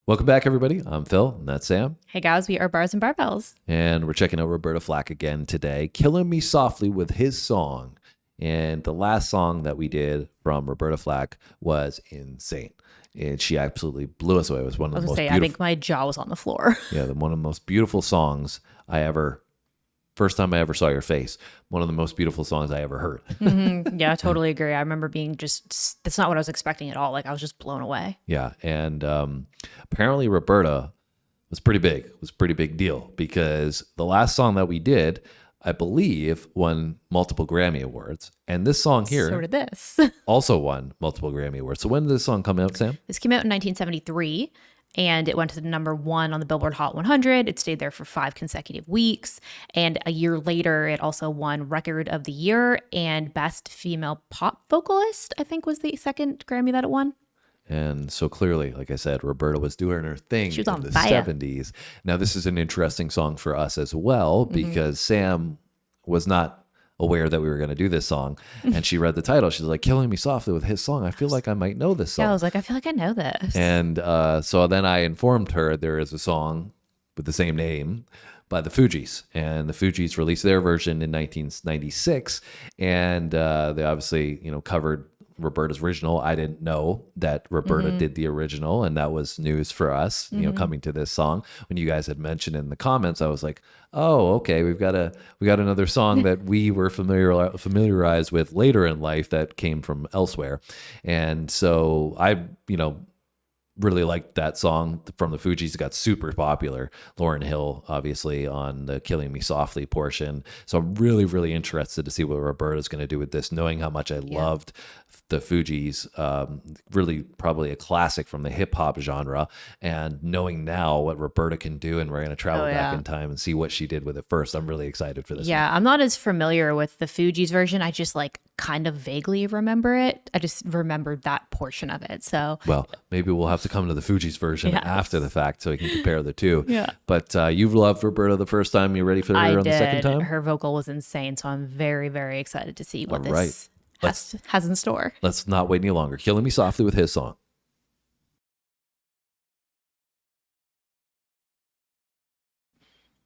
Welcome back, everybody. I'm Phil, and that's Sam. Hey guys, we are Bars and Barbells. And we're checking out Roberta Flack again today, Killing Me Softly with his song. And the last song that we did from Roberta Flack was insane. And she absolutely blew us away. It was one of the most beautiful. I think my jaw was on the floor. Yeah, one of the most beautiful songs first time I ever saw your face, one of the most beautiful songs I ever heard. Mm-hmm. Yeah, I totally agree. I remember being that's not what I was expecting at all. Like I was just blown away. Yeah, and apparently Roberta was pretty big. It was a pretty big deal because the last song that we did, I believe, won multiple Grammy Awards. And this song here So did this. also won multiple Grammy Awards. So when did this song come out, Sam? This came out in 1973. And it went to the number 1 on the Billboard Hot 100. It stayed there for 5 consecutive weeks. And a year later, it also won Record of the Year and Best Female Pop Vocalist, I think was the second Grammy that it won. And so clearly, like I said, Roberta was doing her thing She was on in the fire. 70s. Now, this is an interesting song for us as well because Sam was not aware that we were going to do this song. And she read the title. She's like, Killing Me Softly with his song. I feel like I might know this song. Yeah, I was like, I feel like I know this. And so then I informed her there is a song with the same name by the Fugees. And the Fugees released their version in 1996. And they obviously, covered Roberta's original. I didn't know that Roberta did the original, and that was news for us, coming to this song. When you guys had mentioned in the comments, I was like, oh, okay, we got another song that we were familiarized with later in life that came from elsewhere. And so I, really liked that song from the Fugees. It got super popular. Lauryn Hill, obviously, on the Killing Me Softly portion. So I'm really, really interested to see what Roberta's going to do with this, knowing how much I loved the Fugees. Really probably a classic from the hip hop genre. And knowing now what Roberta can do, and we're going to travel back in time and see what she did with it first. I'm really excited for this. Yeah, I'm not as familiar with the Fugees version. I just kind of vaguely remember it. I just remembered that portion of it. So, well, maybe we'll have to come to the Fugees version after the fact so we can compare the two. Yeah. But you've loved Roberta the first time. You ready for her on the second time? Her vocal was insane. So I'm very, very excited to see what this has in store. Let's not wait any longer. Killing Me Softly with his song.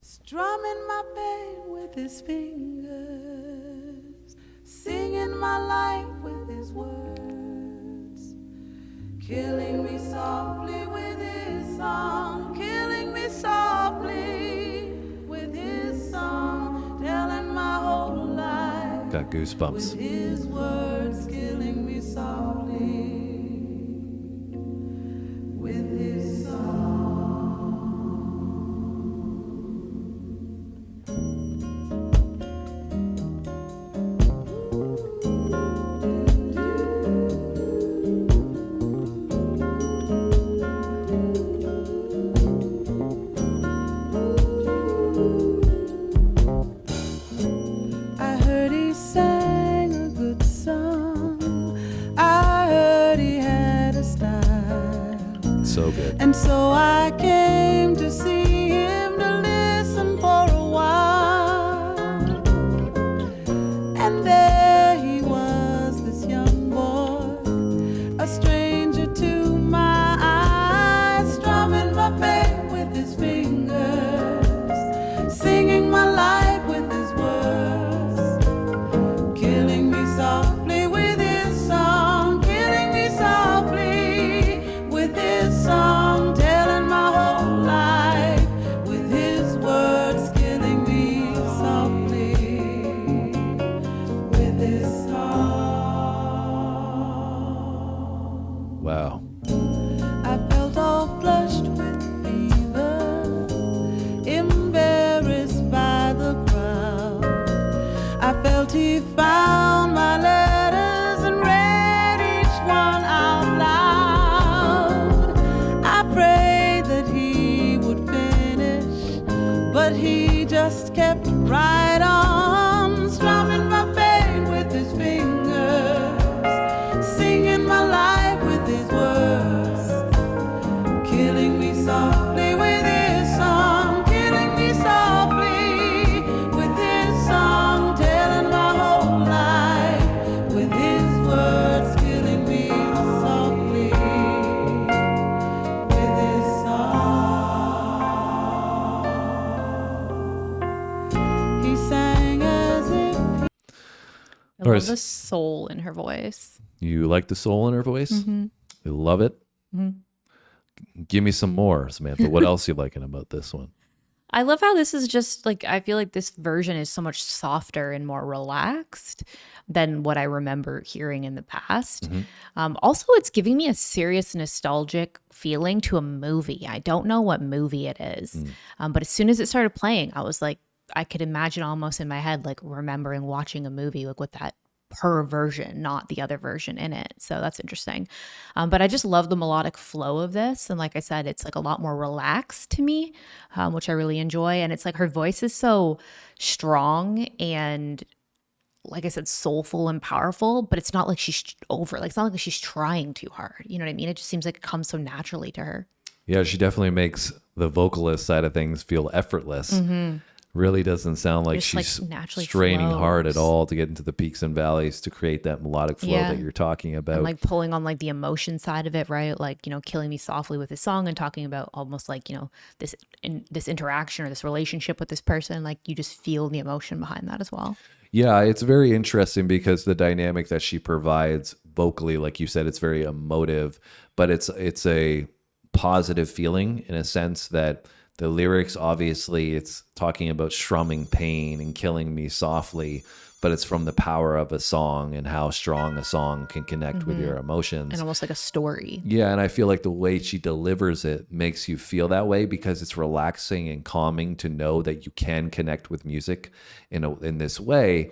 Strumming my pain with his fingers, singing my life with his words, killing me softly with his song, killing me softly with his song, telling my whole life. Got goosebumps. With his words, killing me softly with his song. So good. And so I came to see him, to listen for a while. And there he was, this young boy, a stranger to my eyes, strumming my pain with his fingers, singing my life with his words, killing me softly with his song, killing me softly with his song, telling my whole life with his words, killing me softly with his song. Wow. I felt all flushed with fever, embarrassed by the crowd. I felt he found my letters and read each one out loud. I prayed that he would finish, but he just kept right on, strumming my pain with his fingers, singing my life with his words, killing me softly with his song, killing me softly with his song, telling my whole life with his words, killing me softly with his song. course. love the soul in her voice. You like the soul in her voice? Mm-hmm. You love it? Mm-hmm. Give me some more, Samantha. What else you liking about this one? I love how this is just like, I feel like this version is so much softer and more relaxed than what I remember hearing in the past. Also, it's giving me a serious nostalgic feeling to a movie. I don't know what movie it is, but as soon as it started playing, I was like, I could imagine almost in my head, like remembering watching a movie like with that her version, not the other version in it. So that's interesting. But I just love the melodic flow of this. And like I said, it's like a lot more relaxed to me, which I really enjoy. And it's like her voice is so strong and, like I said, soulful and powerful, but it's not like she's it's not like she's trying too hard. You know what I mean? It just seems like it comes so naturally to her. Yeah, she definitely makes the vocalist side of things feel effortless. Really doesn't sound like Just, like, she's naturally straining hard at flows. all to get into the peaks and valleys to create that melodic flow Yeah. that you're talking about. And like pulling on like the emotion side of it, right? Like, killing me softly with this song and talking about almost like, this interaction or this relationship with this person. Like you just feel the emotion behind that as well. Yeah, it's very interesting because the dynamic that she provides vocally, like you said, it's very emotive, but it's a positive feeling in a sense that the lyrics, obviously, it's talking about strumming pain and killing me softly, but it's from the power of a song and how strong a song can connect with your emotions. And almost like a story. Yeah, and I feel like the way she delivers it makes you feel that way because it's relaxing and calming to know that you can connect with music in this way.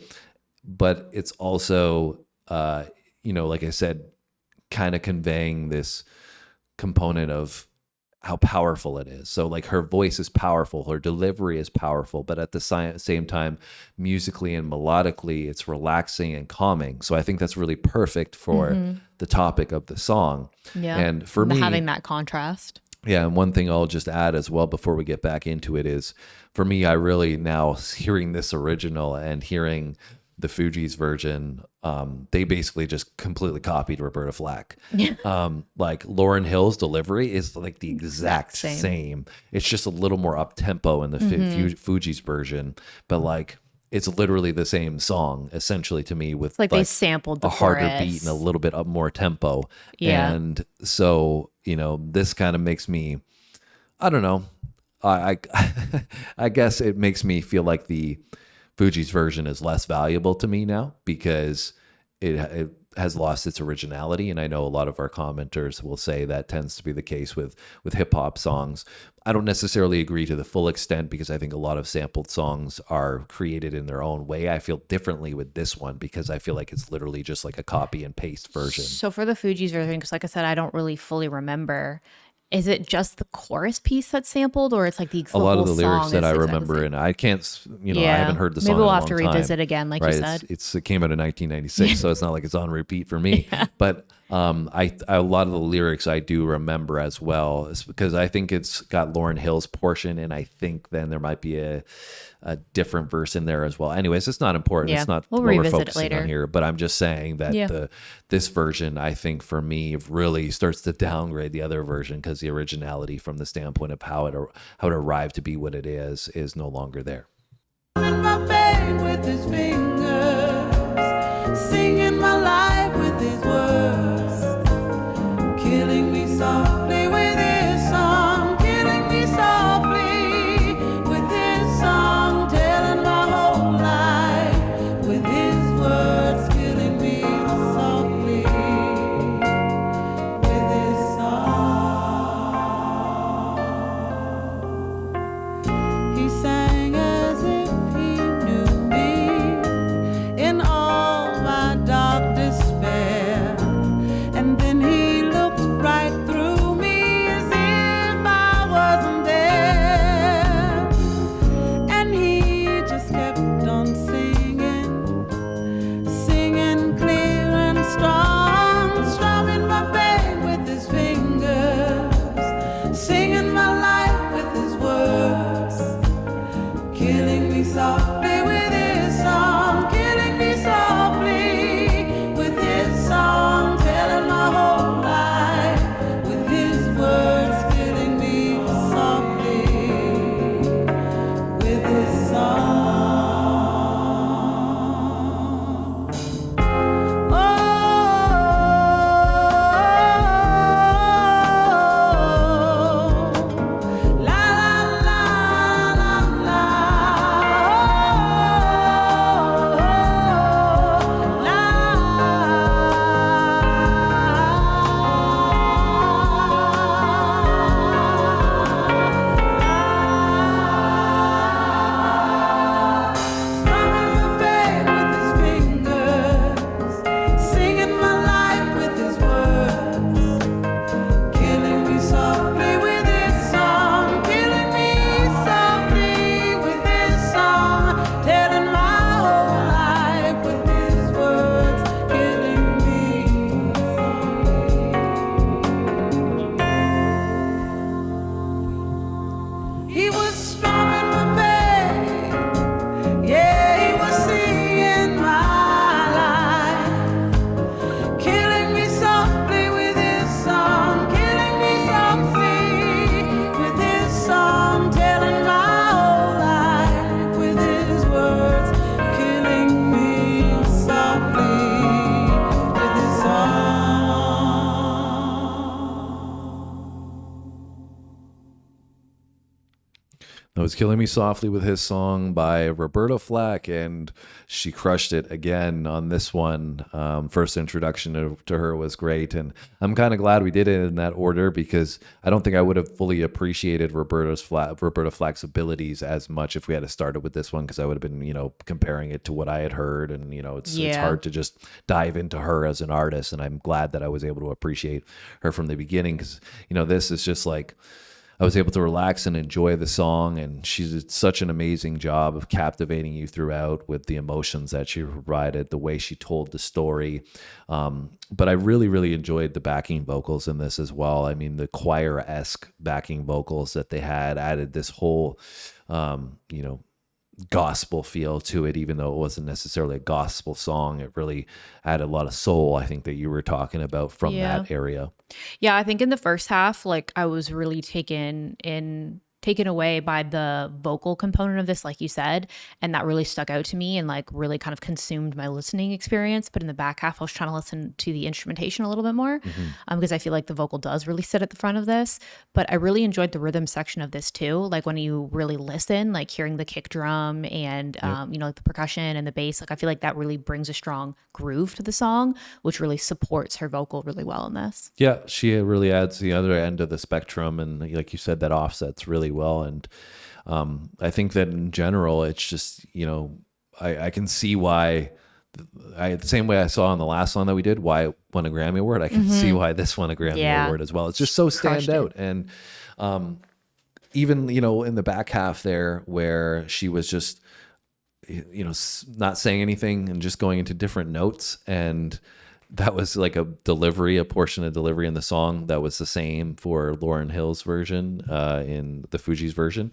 But it's also, like I said, kind of conveying this component of how powerful it is. So like her voice is powerful, her delivery is powerful, but at the same time, musically and melodically, it's relaxing and calming. So I think that's really perfect for the topic of the song. Yeah. And for me, having that contrast. yeah, and one thing I'll just add as well before we get back into it is, for me, I really now hearing this original and hearing the Fugees version, they basically just completely copied Roberta Flack. Like Lauryn Hill's delivery is like the exact same. It's just a little more up tempo in the Fugees version, but like it's literally the same song essentially to me with Like they sampled the a harder chorus. beat and a little bit up more tempo. Yeah. And so, this kind of makes me, I don't know. I guess it makes me feel like the Fugees version is less valuable to me now because it has lost its originality. And I know a lot of our commenters will say that tends to be the case with hip hop songs. I don't necessarily agree to the full extent because I think a lot of sampled songs are created in their own way. I feel differently with this one because I feel like it's literally just like a copy and paste version. So for the Fugees version, because like I said, I don't really fully remember. Is it just the chorus piece that's sampled, or it's like the A lot of the whole lyrics song that I is remember, exactly and I can't, I Yeah. haven't heard the song Maybe we'll in a have long to time. revisit again, like you said. It came out in 1996, so it's not like it's on repeat for me. But a lot of the lyrics I do remember as well, it's because I think it's got Lauryn Hill's portion, and I think then there might be a different verse in there as well. Anyways, it's not important. Yeah, It's not we'll what we're revisit it focusing later. on here. But I'm just saying that this version, I think for me, really starts to downgrade the other version because the originality from the standpoint of how it arrived to be what it is no longer there. In my bed with his fingers, singing my life with his words, killing me softly with his song, killing me softly with his song, telling my whole life with his words, killing me softly with his song. He sang as if he knew me in all my dark despair, and then he looked right through me as if I wasn't there, and he just kept on singing, singing clear and strong, strumming my pain with his fingers, singing my life with his words, killing me softly with his song, killing me softly with his song, telling my whole life with his words, killing me softly with his song. He was strumming my pain. Yeah, he was singing my life, killing me softly with his song, killing me softly with his song, telling my whole life with his words, killing me softly with his song. That was Killing Me Softly with his song by Roberta Flack, and she crushed it again on this one. First introduction to her was great, and I'm kind of glad we did it in that order because I don't think I would have fully appreciated Roberta Flack's abilities as much if we had started with this one, because I would have been, comparing it to what I had heard, and it's hard to just dive into her as an artist, and I'm glad that I was able to appreciate her from the beginning because this is just like, I was able to relax and enjoy the song, and she did such an amazing job of captivating you throughout with the emotions that she provided, the way she told the story. But I really, really enjoyed the backing vocals in this as well. I mean, the choir-esque backing vocals that they had added this whole, gospel feel to it, even though it wasn't necessarily a gospel song. It really had a lot of soul, I think, that you were talking about from that area. Yeah, I think in the first half, like I was really taken away by the vocal component of this, like you said, and that really stuck out to me and like really kind of consumed my listening experience. But in the back half, I was trying to listen to the instrumentation a little bit more because I feel like the vocal does really sit at the front of this. But I really enjoyed the rhythm section of this too. Like when you really listen, like hearing the kick drum and like the percussion and the bass, like I feel like that really brings a strong groove to the song, which really supports her vocal really well in this. Yeah, she really adds the other end of the spectrum, and like you said, that offsets really well. And I think that in general, it's just, I can see why the same way I saw on the last song that we did, why it won a Grammy Award. I can see why this won a Grammy Award as well. It's just so stand out. And even, in the back half there where she was just, not saying anything and just going into different notes, and that was like a portion of delivery in the song that was the same for Lauryn Hill's version in the Fugees version.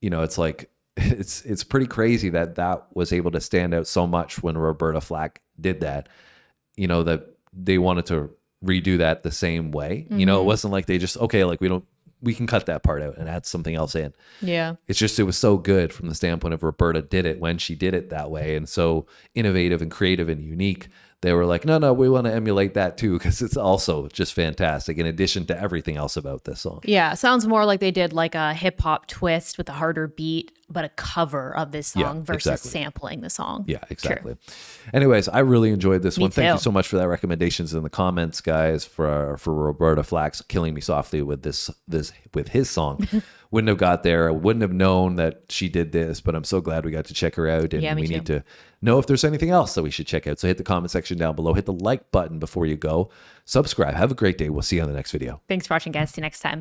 It's like, it's pretty crazy that was able to stand out so much when Roberta Flack did that, that they wanted to redo that the same way. It wasn't like they just, okay, like we can cut that part out and add something else in. Yeah. It's just, it was so good from the standpoint of Roberta did it when she did it that way, and so innovative and creative and unique. They were like, no, we want to emulate that too, because it's also just fantastic in addition to everything else about this song. Yeah, sounds more like they did like a hip hop twist with a harder beat, but a cover of this song versus sampling the song. Yeah, exactly. Sure. Anyways, I really enjoyed this one. Too. Thank you so much for that recommendations in the comments, guys, for Roberta Flack's Killing Me Softly with with his song. Wouldn't have got there. I wouldn't have known that she did this, but I'm so glad we got to check her out. And we need to know if there's anything else that we should check out. So hit the comment section down below. Hit the like button before you go. Subscribe. Have a great day. We'll see you on the next video. Thanks for watching, guys. See you next time.